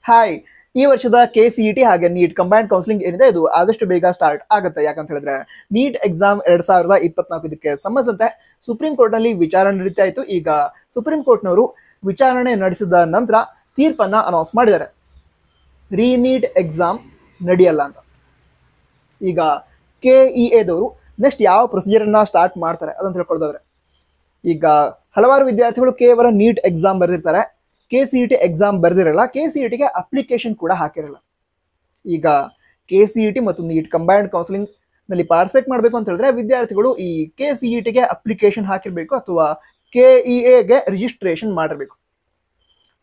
Hi, ಈ ವರ್ಷದ KCET ಹಾಗೆ ನೀಟ್ ಕಂಬೈನ್ಡ್ ಕೌನ್ಸಿಲಿಂಗ್ ಏನಿದೆ ಇದು ಆದಷ್ಟು ಬೇಗ ಸ್ಟಾರ್ಟ್ ಆಗುತ್ತೆ. ಯಾಕಂತ ಹೇಳಿದ್ರೆ ನೀಟ್ ಎಕ್ಸಾಮ್ 2024 ಇದಕ್ಕೆ ಸಂಬಂಧಿಸಿದಂತೆ ಸುಪ್ರೀಂ ಕೋರ್ಟ್ ನಲ್ಲಿ ವಿಚಾರಣೆ ನಡೀತಾ ಇತ್ತು. ಈಗ ಸುಪ್ರೀಂ ಕೋರ್ಟ್ ನವರು ವಿಚಾರಣೆ ನಡೆಸಿದ ನಂತರ ತೀರ್ಪನ್ನ ಅನೌನ್ಸ್ ಮಾಡಿದ್ದಾರೆ. ನೀಟ್ ಎಕ್ಸಾಮ್ ನಡೆಯಲ್ಲ ಅಂತ. ಈಗ KEA ದವರು ನೆಕ್ಸ್ಟ್ ಯಾವ ಪ್ರೊಸೀಜರ್ ಅನ್ನ ಸ್ಟಾರ್ಟ್ ಮಾಡ್ತಾರೆ ಅದನ್ನ ತಿಳ್ಕೊಳ್ಳೋದಾದ್ರೆ, ಈಗ ಹಲವಾರು ವಿದ್ಯಾರ್ಥಿಗಳು ಕೇವಲ ನೀಟ್ ಎಕ್ಸಾಮ್ ಬರೆದಿರ್ತಾರೆ, KCET ಎಕ್ಸಾಮ್ ಬರೆದಿರಲ್ಲ, KCETಗೆ ಅಪ್ಲಿಕೇಶನ್ ಕೂಡ ಹಾಕಿರಲ್ಲ. ಈಗ KCET ಮತ್ತು ನೀಟ್ ಕಂಬೈನ್ಡ್ ಕೌನ್ಸಿಲಿಂಗ್ ನಲ್ಲಿ ಪಾರ್ಟಿಸಿಪೇಟ್ ಮಾಡಬೇಕು ಅಂತ ಹೇಳಿದ್ರೆ ವಿದ್ಯಾರ್ಥಿಗಳು ಈ KCETಗೆ ಅಪ್ಲಿಕೇಶನ್ ಹಾಕಿರ್ಬೇಕು ಅಥವಾ KEAಗೆ ರಿಜಿಸ್ಟ್ರೇಷನ್ ಮಾಡಿರ್ಬೇಕು.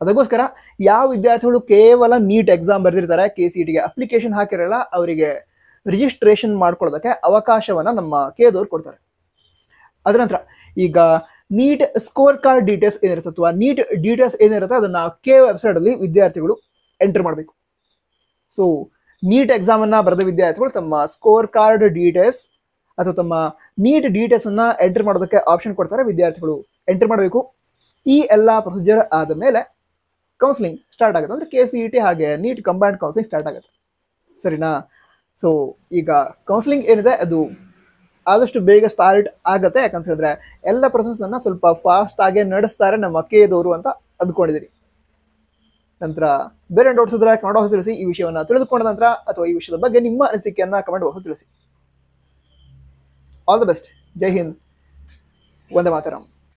ಅದಕ್ಕೋಸ್ಕರ ಯಾವ ವಿದ್ಯಾರ್ಥಿಗಳು ಕೇವಲ ನೀಟ್ ಎಕ್ಸಾಮ್ ಬರೆದಿರ್ತಾರೆ, KCETಗೆ ಅಪ್ಲಿಕೇಶನ್ ಹಾಕಿರಲ್ಲ, ಅವರಿಗೆ ರಿಜಿಸ್ಟ್ರೇಷನ್ ಮಾಡ್ಕೊಳ್ಳೋದಕ್ಕೆ ಅವಕಾಶವನ್ನ ನಮ್ಮ KEAದವ್ರು ಕೊಡ್ತಾರೆ. ಅದರ ನಂತರ ಈಗ ನೀಟ್ ಸ್ಕೋರ್ ಕಾರ್ಡ್ ಡೀಟೇಲ್ಸ್ ಏನಿರುತ್ತೆ ಅಥವಾ ನೀಟ್ ಡೀಟೇಲ್ಸ್ ಏನಿರುತ್ತೆ ಅದನ್ನ ವೆಬ್ಸೈಟ್ ಅಲ್ಲಿ ವಿದ್ಯಾರ್ಥಿಗಳು ಎಂಟರ್ ಮಾಡಬೇಕು. ಸೊ ನೀಟ್ ಎಕ್ಸಾಮ್ ಅನ್ನ ಬರೆದ ವಿದ್ಯಾರ್ಥಿಗಳು ತಮ್ಮ ಸ್ಕೋರ್ ಕಾರ್ಡ್ ಡೀಟೇಲ್ಸ್ ಅಥವಾ ತಮ್ಮ ನೀಟ್ ಡೀಟೇಲ್ಸ್ ಅನ್ನ ಎಂಟರ್ ಮಾಡೋದಕ್ಕೆ ಆಪ್ಷನ್ ಕೊಡ್ತಾರೆ. ವಿದ್ಯಾರ್ಥಿಗಳು ಎಂಟರ್ ಮಾಡಬೇಕು. ಈ ಎಲ್ಲಾ ಪ್ರೊಸೀಜರ್ ಆದ ಮೇಲೆ ಕೌನ್ಸಿಲಿಂಗ್ ಸ್ಟಾರ್ಟ್ ಆಗುತ್ತೆ. ಅಂದ್ರೆ KCET ಹಾಗೆ ನೀಟ್ ಕಂಬೈನ್ಡ್ ಕೌನ್ಸಿಲಿಂಗ್ ಸ್ಟಾರ್ಟ್ ಆಗುತ್ತೆ. ಸರಿನಾ? ಸೊ ಈಗ ಕೌನ್ಸಿಲಿಂಗ್ ಏನಿದೆ ಅದು ಆದಷ್ಟು ಬೇಗ ಸ್ಟಾರ್ಟ್ ಆಗುತ್ತೆ. ಯಾಕಂತ ಹೇಳಿದ್ರೆ ಎಲ್ಲ ಪ್ರೊಸೆಸ್ ಅನ್ನ ಸ್ವಲ್ಪ ಫಾಸ್ಟ್ ಆಗಿ ನಡೆಸ್ತಾರೆ ನಮ್ಮ KEAದವರು ಅಂತ ಅಂದ್ಕೊಂಡಿದ್ದೀರಿ. ನಂತರ ಬೇರೆ ಡೌಟ್ಸ್ ಇದ್ರೆ ಕಮೆಂಟ್ ಬಾಕ್ಸ್ ತಿಳಿಸಿ. ಈ ವಿಷಯವನ್ನ ತಿಳಿದುಕೊಂಡ ನಂತರ ಅಥವಾ ಈ ವಿಷಯದ ಬಗ್ಗೆ ನಿಮ್ಮ ಅನಿಸಿಕೆಯನ್ನ ಕಮೆಂಟ್ ಬಾಕ್ಸ್ ತಿಳಿಸಿ. All the best. ಜೈ ಹಿಂದ್. ವಂದೇ ಮಾತರಂ.